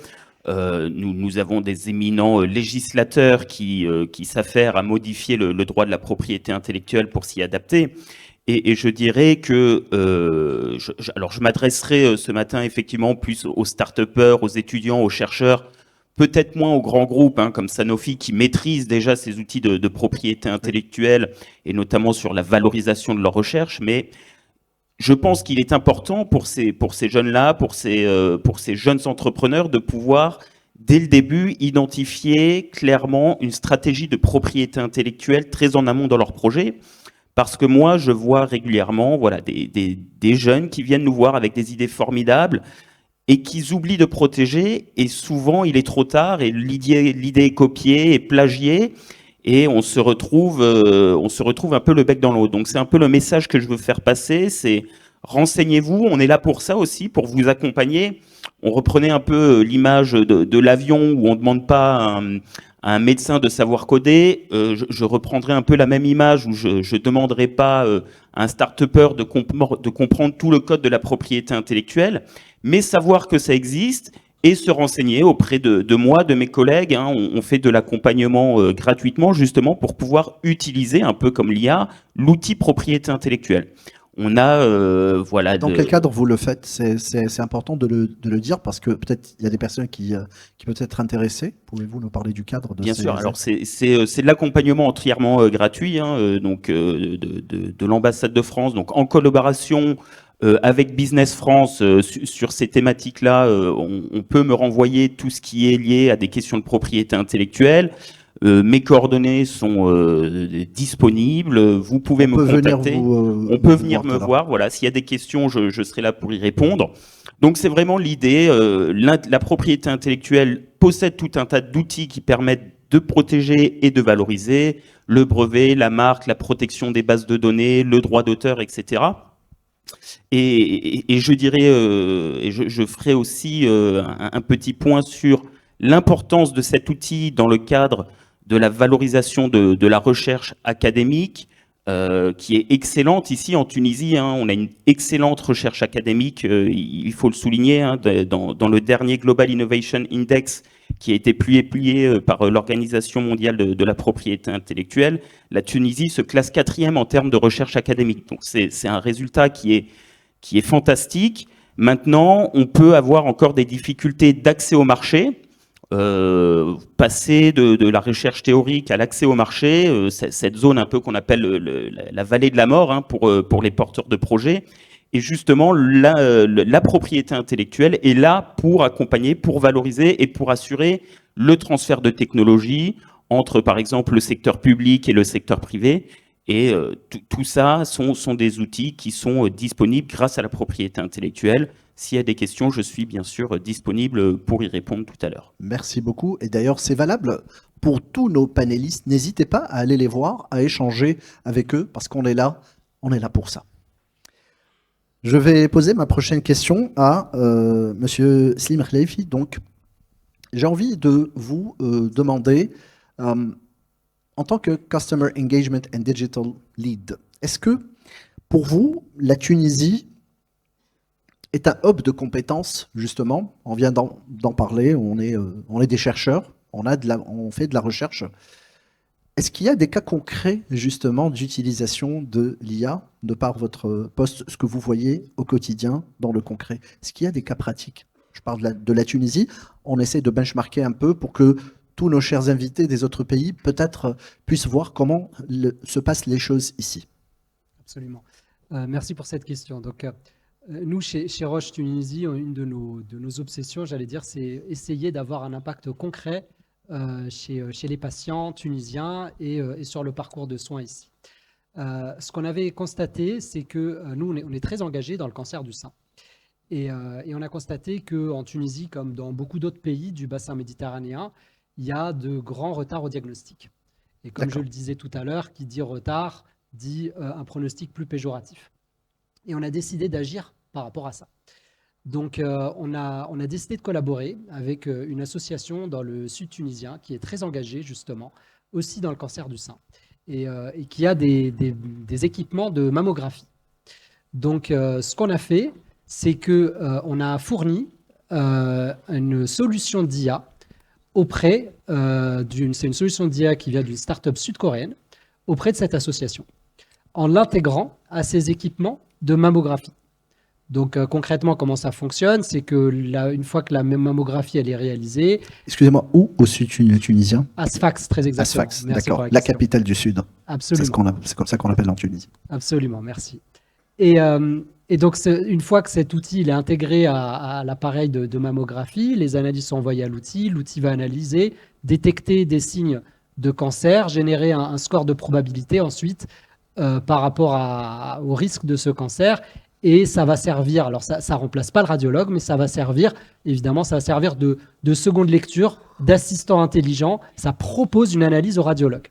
[SPEAKER 4] Nous avons des éminents législateurs qui s'affairent à modifier le droit de la propriété intellectuelle pour s'y adapter. Et je dirais que, alors je m'adresserai ce matin effectivement plus aux start-upers, aux étudiants, aux chercheurs, peut-être moins aux grands groupes comme Sanofi qui maîtrisent déjà ces outils de propriété intellectuelle et notamment sur la valorisation de leur recherche, mais je pense qu'il est important pour ces jeunes-là, pour ces jeunes entrepreneurs de pouvoir, dès le début, identifier clairement une stratégie de propriété intellectuelle très en amont dans leur projet. Parce que moi, je vois régulièrement des jeunes qui viennent nous voir avec des idées formidables et qu'ils oublient de protéger. Et souvent, il est trop tard et l'idée est copiée et plagiée. Et on se retrouve un peu le bec dans l'eau. Donc c'est un peu le message que je veux faire passer, c'est renseignez-vous, on est là pour ça aussi, pour vous accompagner. On reprenait un peu l'image de l'avion où on ne demande pas à un médecin de savoir coder. Je reprendrai un peu la même image où je ne demanderai pas à un start-upper de comprendre tout le code de la propriété intellectuelle, mais savoir que ça existe et se renseigner auprès de moi, de mes collègues. On fait de l'accompagnement gratuitement, justement, pour pouvoir utiliser, un peu comme l'IA, l'outil propriété intellectuelle. On a,
[SPEAKER 1] Dans quel cadre vous le faites? C'est important de le dire, parce que peut-être il y a des personnes qui peuvent être intéressées. Pouvez-vous nous parler du cadre de
[SPEAKER 4] Bien sûr, alors c'est de l'accompagnement entièrement gratuit, donc de l'ambassade de France, donc en collaboration avec Business France sur ces thématiques-là, on peut me renvoyer tout ce qui est lié à des questions de propriété intellectuelle. Mes coordonnées sont disponibles. Vous pouvez me contacter. On peut venir me voir. Voilà, s'il y a des questions, je serai là pour y répondre. Donc c'est vraiment l'idée. La propriété intellectuelle possède tout un tas d'outils qui permettent de protéger et de valoriser le brevet, la marque, la protection des bases de données, le droit d'auteur, etc. Et je dirais, et je ferai aussi un petit point sur l'importance de cet outil dans le cadre de la valorisation de la recherche académique, qui est excellente ici en Tunisie. On a une excellente recherche académique, il faut le souligner, dans le dernier Global Innovation Index qui a été plié par l'Organisation mondiale de la propriété intellectuelle. La Tunisie se classe 4e en termes de recherche académique. Donc c'est un résultat qui est fantastique. Maintenant, on peut avoir encore des difficultés d'accès au marché. Passer de la recherche théorique à l'accès au marché, cette zone un peu qu'on appelle la vallée de la mort pour les porteurs de projets. Et justement, la propriété intellectuelle est là pour accompagner, pour valoriser et pour assurer le transfert de technologie entre, par exemple, le secteur public et le secteur privé. Et tout ça sont des outils qui sont disponibles grâce à la propriété intellectuelle. S'il y a des questions, je suis bien sûr disponible pour y répondre tout à l'heure.
[SPEAKER 1] Merci beaucoup. Et d'ailleurs, c'est valable pour tous nos panélistes. N'hésitez pas à aller les voir, à échanger avec eux, parce qu'on est là pour ça. Je vais poser ma prochaine question à Monsieur Slim Khleifi. Donc, j'ai envie de vous demander, en tant que Customer Engagement and Digital Lead, est-ce que, pour vous, la Tunisie est un hub de compétences, justement? On vient d'en parler, on est des chercheurs, on fait de la recherche. Est-ce qu'il y a des cas concrets, justement, d'utilisation de l'IA, de par votre poste, ce que vous voyez au quotidien dans le concret? Est-ce qu'il y a des cas pratiques? Je parle de la Tunisie, on essaie de benchmarker un peu pour que tous nos chers invités des autres pays, peut-être, puissent voir comment se passent les choses ici.
[SPEAKER 5] Absolument. Merci pour cette question. Donc, Nous, chez Roche Tunisie, une de nos obsessions, j'allais dire, c'est essayer d'avoir un impact concret chez les patients tunisiens et sur le parcours de soins ici. Ce qu'on avait constaté, c'est que nous, on est très engagés dans le cancer du sein. Et on a constaté qu'en Tunisie, comme dans beaucoup d'autres pays du bassin méditerranéen, il y a de grands retards au diagnostic. Et comme je le disais tout à l'heure, qui dit retard dit un pronostic plus péjoratif. Et on a décidé d'agir par rapport à ça. Donc, on a décidé de collaborer avec une association dans le sud tunisien qui est très engagée, justement, aussi dans le cancer du sein et qui a des équipements de mammographie. Donc, ce qu'on a fait, c'est qu'on a fourni une solution d'IA auprès c'est une solution d'IA qui vient d'une start-up sud-coréenne auprès de cette association, en l'intégrant à ses équipements de mammographie. Donc concrètement, comment ça fonctionne? C'est que une fois que la mammographie elle est réalisée...
[SPEAKER 1] Excusez-moi, où au sud tunisien?
[SPEAKER 5] À Sfax, très exactement.
[SPEAKER 1] À Sfax, d'accord, la capitale du Sud.
[SPEAKER 5] Absolument.
[SPEAKER 1] C'est comme ça qu'on l'appelle en Tunisie.
[SPEAKER 5] Absolument, merci. Et donc, une fois que cet outil il est intégré à l'appareil de mammographie, les analyses sont envoyées à l'outil, l'outil va analyser, détecter des signes de cancer, générer un score de probabilité ensuite par rapport au risque de ce cancer. Et ça va servir, alors ça ne remplace pas le radiologue, mais ça va servir, évidemment, ça va servir de seconde lecture, d'assistant intelligent. Ça propose une analyse au radiologue.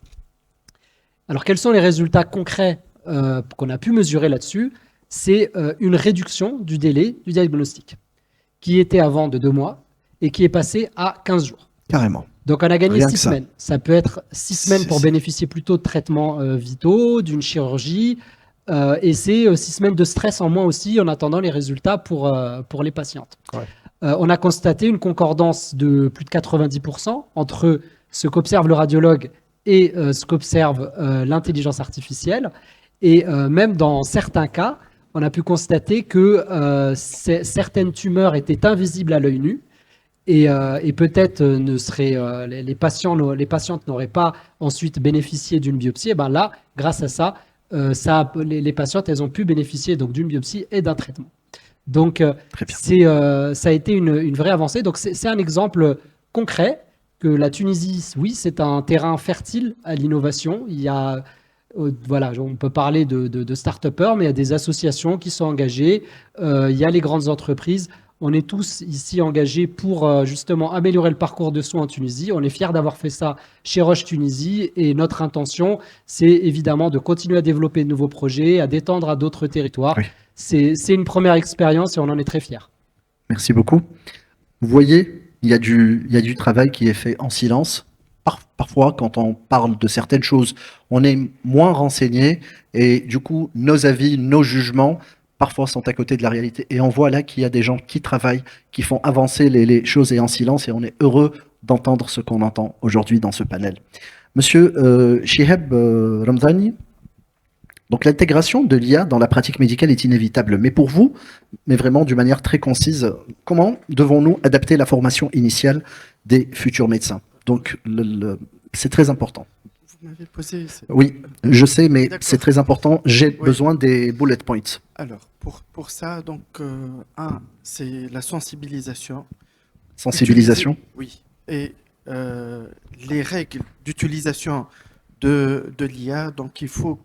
[SPEAKER 5] Alors, quels sont les résultats concrets qu'on a pu mesurer là-dessus? C'est une réduction du délai du diagnostic, qui était avant de 2 mois et qui est passé à 15 jours.
[SPEAKER 1] Carrément.
[SPEAKER 5] Donc, on a gagné 6 semaines. Ça peut être 6 semaines pour bénéficier plutôt de traitements vitaux, d'une chirurgie, et c'est 6 semaines de stress en moins aussi en attendant les résultats pour les patientes. Ouais. On a constaté une concordance de plus de 90% entre ce qu'observe le radiologue et ce qu'observe l'intelligence artificielle. Et même dans certains cas, on a pu constater que certaines tumeurs étaient invisibles à l'œil nu et peut-être les patientes n'auraient pas ensuite bénéficié d'une biopsie. Et ben là, grâce à ça, les patientes, elles ont pu bénéficier donc d'une biopsie et d'un traitement. Donc, ça a été une vraie avancée. Donc, c'est un exemple concret que la Tunisie, oui, c'est un terrain fertile à l'innovation. Il y a, voilà, on peut parler de start-upers, mais il y a des associations qui sont engagées. Il y a les grandes entreprises. On est tous ici engagés pour justement améliorer le parcours de soins en Tunisie. On est fiers d'avoir fait ça chez Roche Tunisie et notre intention, c'est évidemment de continuer à développer de nouveaux projets, à d'étendre à d'autres territoires. Oui. C'est une première expérience et on en est très fiers.
[SPEAKER 1] Merci beaucoup. Vous voyez, il y a du travail qui est fait en silence. Parfois, quand on parle de certaines choses, on est moins renseigné et du coup, nos avis, nos jugements, parfois sont à côté de la réalité. Et on voit là qu'il y a des gens qui travaillent, qui font avancer les choses et en silence, et on est heureux d'entendre ce qu'on entend aujourd'hui dans ce panel. Monsieur Chihab Ramzani, donc l'intégration de l'IA dans la pratique médicale est inévitable. Mais pour vous, mais vraiment d'une manière très concise, comment devons-nous adapter la formation initiale des futurs médecins? Donc c'est très important.
[SPEAKER 6] Vous m'avez posé...
[SPEAKER 1] Oui, je sais, mais c'est très important. J'ai besoin des bullet points.
[SPEAKER 6] Alors, pour ça, donc, c'est la sensibilisation.
[SPEAKER 1] Sensibilisation?
[SPEAKER 6] Oui. Et les règles d'utilisation de l'IA, donc il faut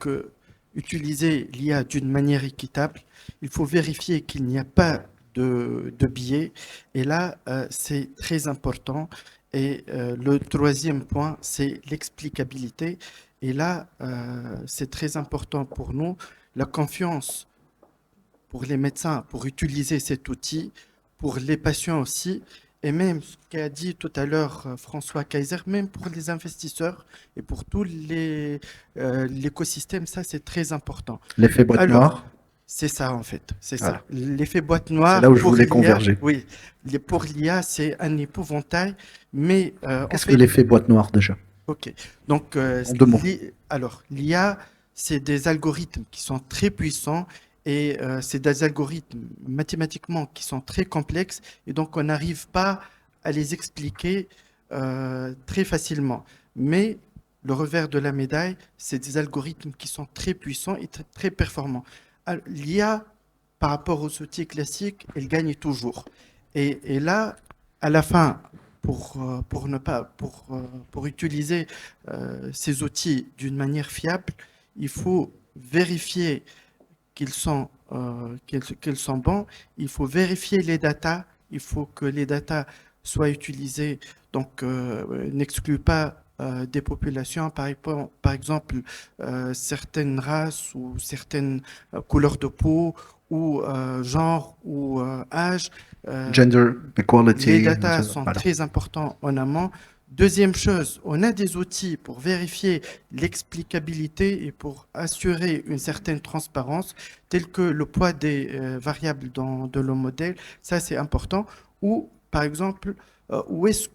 [SPEAKER 6] utiliser l'IA d'une manière équitable. Il faut vérifier qu'il n'y a pas de biais. Et là, c'est très important. Et le troisième point, c'est l'explicabilité. Et là, c'est très important pour nous, la confiance pour les médecins, pour utiliser cet outil, pour les patients aussi, et même ce qu'a dit tout à l'heure François Kaiser, même pour les investisseurs et pour tout l'écosystème, ça c'est très important.
[SPEAKER 1] L'effet boîte noire?
[SPEAKER 6] C'est ça en fait, c'est ça. L'effet boîte noire.
[SPEAKER 1] C'est là où je voulais converger.
[SPEAKER 6] Oui, pour l'IA, c'est un épouvantail, mais...
[SPEAKER 1] Qu'est-ce que l'effet boîte noire déjà?
[SPEAKER 6] Ok, donc alors l'IA, c'est des algorithmes qui sont très puissants et c'est des algorithmes mathématiquement qui sont très complexes et donc on n'arrive pas à les expliquer très facilement. Mais le revers de la médaille, c'est des algorithmes qui sont très puissants et très performants. L'IA par rapport aux outils classiques, elle gagne toujours. Et là, à la fin, pour utiliser ces outils d'une manière fiable, il faut vérifier qu'ils sont bons, il faut vérifier les datas, il faut que les datas soient utilisées, donc n'excluent pas des populations, par exemple certaines races ou certaines couleurs de peau ou genre ou âge.
[SPEAKER 1] Gender equality.
[SPEAKER 6] Les datas sont
[SPEAKER 1] voilà.
[SPEAKER 6] très importants en amont. Deuxième chose, on a des outils pour vérifier l'explicabilité et pour assurer une certaine transparence, tels que le poids des variables de le modèle. Ça, c'est important. Ou, par exemple, qu'est-ce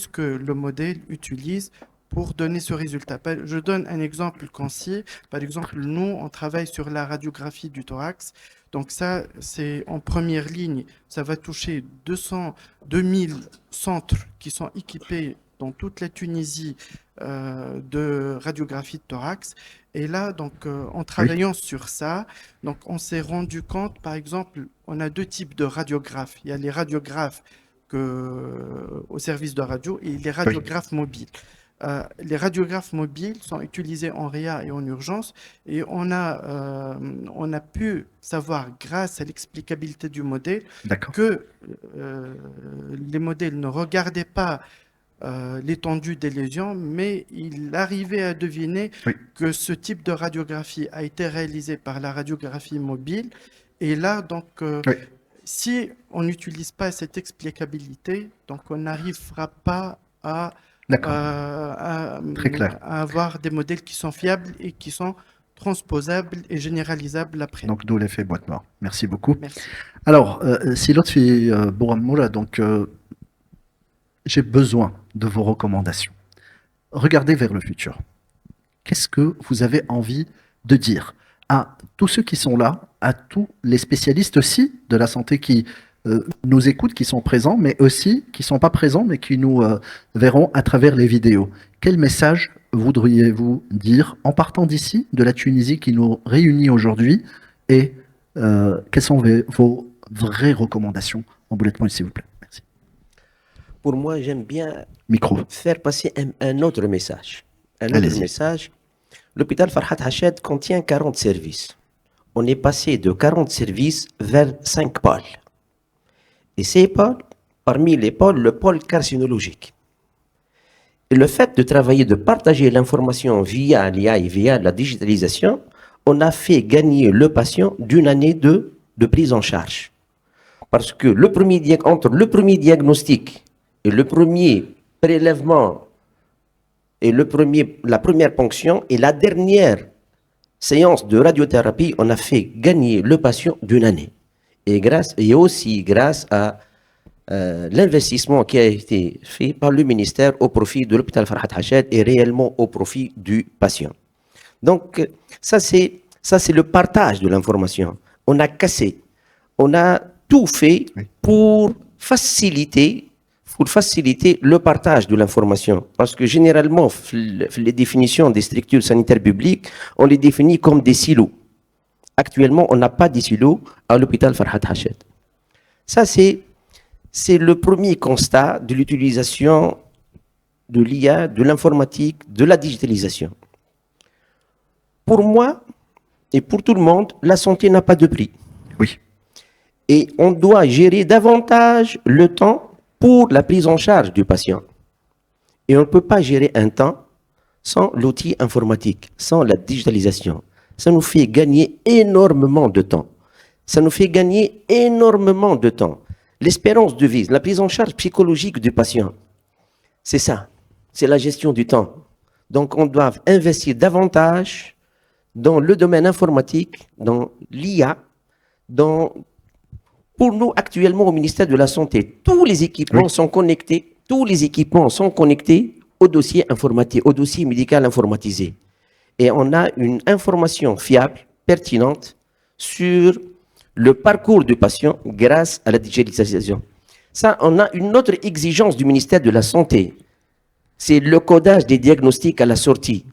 [SPEAKER 6] que le modèle utilise pour donner ce résultat. Je donne un exemple concis. Par exemple, nous, on travaille sur la radiographie du thorax. Donc ça, c'est en première ligne. Ça va toucher 2000 centres qui sont équipés dans toute la Tunisie de radiographie de thorax. Et là, donc, en travaillant sur ça, donc, on s'est rendu compte, par exemple, on a deux types de radiographes. Il y a les radiographes au service de radio et les radiographes mobiles. Les radiographes mobiles sont utilisés en réa et en urgence et on a pu savoir grâce à l'explicabilité du modèle que les modèles ne regardaient pas l'étendue des lésions, mais il arrivait à deviner que ce type de radiographie a été réalisé par la radiographie mobile. Et là, donc, si on n'utilise pas cette explicabilité, donc on n'arrivera pas à
[SPEAKER 1] Très clair.
[SPEAKER 6] à avoir des modèles qui sont fiables et qui sont transposables et généralisables après.
[SPEAKER 1] Donc, d'où l'effet boîte noire. Merci beaucoup.
[SPEAKER 6] Merci.
[SPEAKER 1] Alors, si l'autre fait Bouramoula, donc, j'ai besoin de vos recommandations. Regardez vers le futur. Qu'est-ce que vous avez envie de dire à tous ceux qui sont là, à tous les spécialistes aussi de la santé qui nous écoutent, qui sont présents, mais aussi qui ne sont pas présents, mais qui nous verront à travers les vidéos. Quel message voudriez-vous dire en partant d'ici, de la Tunisie qui nous réunit aujourd'hui, et quelles sont vos vraies recommandations en bullet point, s'il vous plaît? Merci.
[SPEAKER 7] Pour moi, j'aime bien
[SPEAKER 1] faire
[SPEAKER 7] passer un autre message. Un autre message. L'hôpital Farhat Hached contient 40 services. On est passé de 40 services vers 5 pôles. Et ces pôles, parmi les pôles, le pôle carcinologique. Et le fait de travailler, de partager l'information via l'IA et via la digitalisation, on a fait gagner le patient d'une année de prise en charge. Parce que entre le premier diagnostic et le premier prélèvement et la première ponction et la dernière séance de radiothérapie, on a fait gagner le patient d'une année. Et aussi grâce à l'investissement qui a été fait par le ministère au profit de l'hôpital Farhat Hached et réellement au profit du patient. Donc, ça c'est le partage de l'information. On a cassé, on a tout fait pour faciliter le partage de l'information. Parce que généralement, les définitions des structures sanitaires publiques, on les définit comme des silos. Actuellement, on n'a pas de silos à l'hôpital Farhat Hached. Ça, c'est le premier constat de l'utilisation de l'IA, de l'informatique, de la digitalisation. Pour moi et pour tout le monde, la santé n'a pas de prix.
[SPEAKER 1] Oui.
[SPEAKER 7] Et on doit gérer davantage le temps pour la prise en charge du patient. Et on ne peut pas gérer un temps sans l'outil informatique, sans la digitalisation. Ça nous fait gagner énormément de temps. Ça nous fait gagner énormément de temps. L'espérance de vie, la prise en charge psychologique du patient, c'est ça. C'est la gestion du temps. Donc, on doit investir davantage dans le domaine informatique, dans l'IA, pour nous, actuellement, au ministère de la Santé, tous les équipements sont connectés, au dossier informatique, au dossier médical informatisé. Et on a une information fiable, pertinente, sur le parcours du patient grâce à la digitalisation. Ça, on a une autre exigence du ministère de la Santé. C'est le codage des diagnostics à la sortie.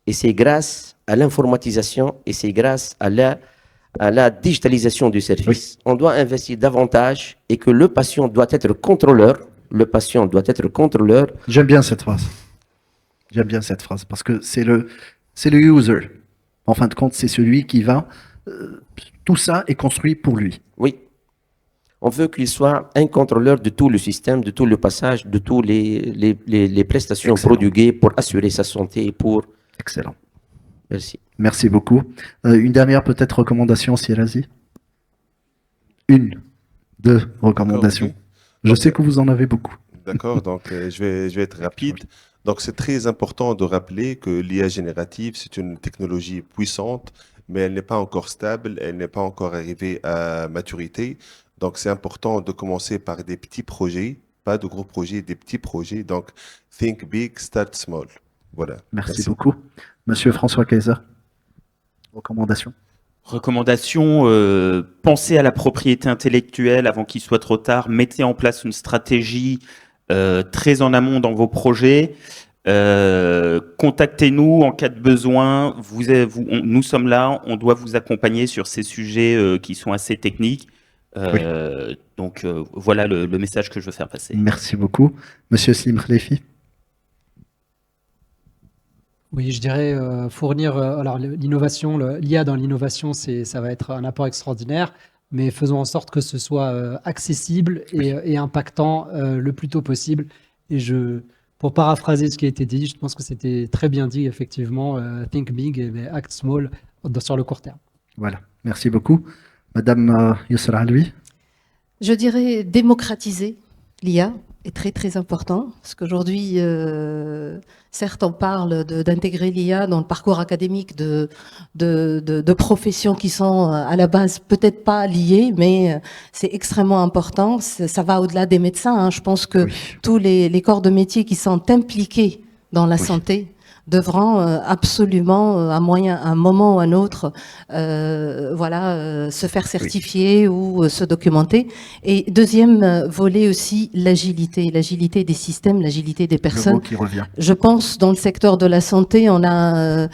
[SPEAKER 7] Et c'est grâce à l'informatisation et c'est grâce à la digitalisation du service. On doit investir davantage et que le patient doit être contrôleur. Le patient doit être contrôleur.
[SPEAKER 1] J'aime bien cette phrase. J'aime bien cette phrase parce que c'est le user. En fin de compte, c'est celui qui va... tout ça est construit pour lui.
[SPEAKER 7] Oui. On veut qu'il soit un contrôleur de tout le système, de tout le passage, de tous les prestations
[SPEAKER 1] Excellent.
[SPEAKER 7] prodiguées pour assurer sa santé et pour...
[SPEAKER 1] Excellent.
[SPEAKER 7] Merci.
[SPEAKER 1] Merci beaucoup. Une dernière peut-être recommandation, Sielazi? Une, deux recommandations.
[SPEAKER 3] D'accord,
[SPEAKER 1] Je
[SPEAKER 3] Donc,
[SPEAKER 1] sais que vous en avez beaucoup.
[SPEAKER 3] D'accord, donc je vais être rapide. Donc c'est très important de rappeler que l'IA générative, c'est une technologie puissante, mais elle n'est pas encore stable, elle n'est pas encore arrivée à maturité. Donc c'est important de commencer par des petits projets, pas de gros projets, des petits projets. Donc think big, start small. Voilà.
[SPEAKER 1] Merci beaucoup. Monsieur François Kaiser, recommandation.
[SPEAKER 4] Recommandation, pensez à la propriété intellectuelle avant qu'il soit trop tard. Mettez en place une stratégie très en amont dans vos projets. Contactez-nous en cas de besoin. Nous sommes là, on doit vous accompagner sur ces sujets qui sont assez techniques. Donc voilà le message que je veux faire passer.
[SPEAKER 1] Merci beaucoup. Monsieur Slim Khlefi.
[SPEAKER 5] Oui, je dirais fournir alors l'innovation, l'IA dans l'innovation, ça va être un apport extraordinaire, mais faisons en sorte que ce soit accessible et impactant le plus tôt possible. Et pour paraphraser ce qui a été dit, je pense que c'était très bien dit, effectivement, think big et act small sur le court terme.
[SPEAKER 1] Voilà, merci beaucoup. Madame Yousra Aloui.
[SPEAKER 2] Je dirais démocratiser l'IA est très très important, parce qu'aujourd'hui, certes, on parle d'intégrer l'IA dans le parcours académique de professions qui sont à la base peut-être pas liées, mais c'est extrêmement important. Ça va au-delà des médecins, hein. Je pense que tous les corps de métier qui sont impliqués dans la santé devront absolument, à un moment ou à un autre, se faire certifier ou se documenter. Et deuxième volet aussi, l'agilité des systèmes, l'agilité des personnes.
[SPEAKER 1] Le mot qui revient.
[SPEAKER 2] Je pense, dans le secteur de la santé, on a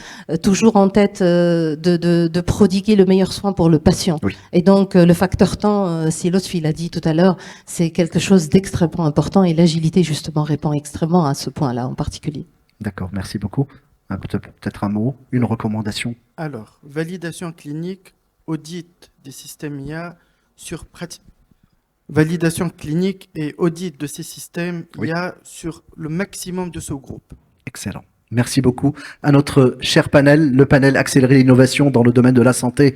[SPEAKER 2] toujours en tête de prodiguer le meilleur soin pour le patient.
[SPEAKER 1] Oui.
[SPEAKER 2] Et donc, le facteur temps, si Lotfi l'a dit tout à l'heure, c'est quelque chose d'extrêmement important et l'agilité, justement, répond extrêmement à ce point-là en particulier.
[SPEAKER 1] D'accord, merci beaucoup. Peut-être un mot, une recommandation.
[SPEAKER 6] Alors, validation clinique, audit des systèmes IA sur validation clinique et audit de ces systèmes IA sur le maximum de ce groupe.
[SPEAKER 1] Excellent. Merci beaucoup à notre cher panel, le panel Accélérer l'innovation dans le domaine de la santé